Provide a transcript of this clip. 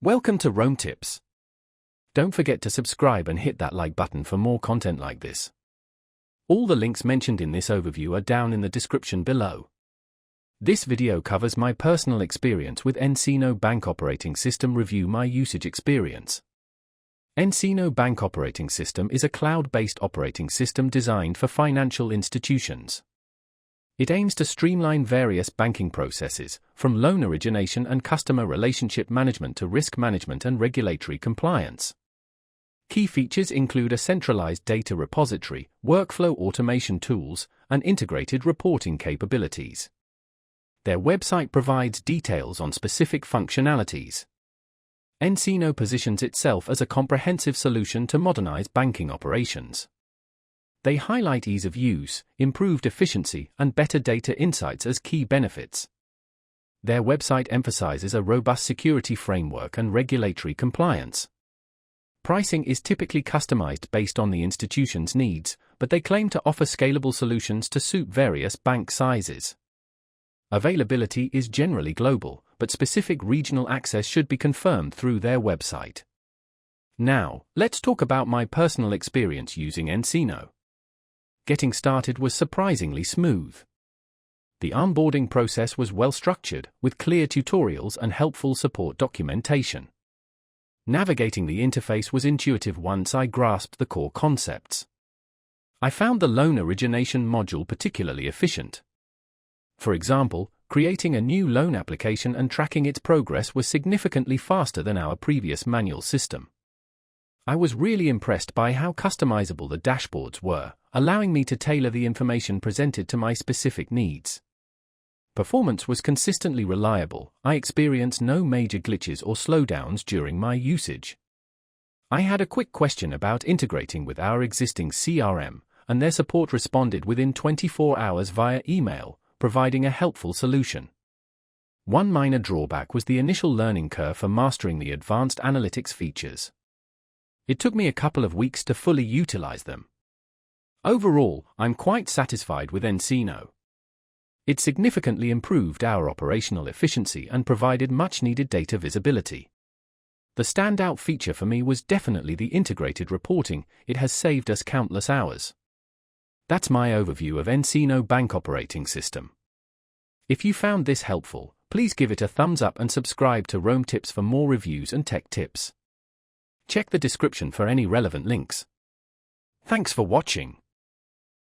Welcome to Rome Tips. Don't forget to subscribe and hit that like button for more content like this. All the links mentioned in this overview are down in the description below. This video covers my personal experience with nCino Bank Operating System. Review my usage experience. nCino Bank Operating System is a cloud-based operating system designed for financial institutions. It aims to streamline various banking processes, from loan origination and customer relationship management to risk management and regulatory compliance. Key features include a centralized data repository, workflow automation tools, and integrated reporting capabilities. Their website provides details on specific functionalities. nCino positions itself as a comprehensive solution to modernize banking operations. They highlight ease of use, improved efficiency, and better data insights as key benefits. Their website emphasizes a robust security framework and regulatory compliance. Pricing is typically customized based on the institution's needs, but they claim to offer scalable solutions to suit various bank sizes. Availability is generally global, but specific regional access should be confirmed through their website. Now, let's talk about my personal experience using nCino. Getting started was surprisingly smooth. The onboarding process was well structured, with clear tutorials and helpful support documentation. Navigating the interface was intuitive once I grasped the core concepts. I found the loan origination module particularly efficient. For example, creating a new loan application and tracking its progress was significantly faster than our previous manual system. I was really impressed by how customizable the dashboards were, allowing me to tailor the information presented to my specific needs. Performance was consistently reliable. I experienced no major glitches or slowdowns during my usage. I had a quick question about integrating with our existing CRM, and their support responded within 24 hours via email, providing a helpful solution. One minor drawback was the initial learning curve for mastering the advanced analytics features. It took me a couple of weeks to fully utilize them. Overall, I'm quite satisfied with nCino. It significantly improved our operational efficiency and provided much-needed data visibility. The standout feature for me was definitely the integrated reporting. It has saved us countless hours. That's my overview of nCino Bank Operating System. If you found this helpful, please give it a thumbs up and subscribe to Rome Tips for more reviews and tech tips. Check the description for any relevant links. Thanks for watching.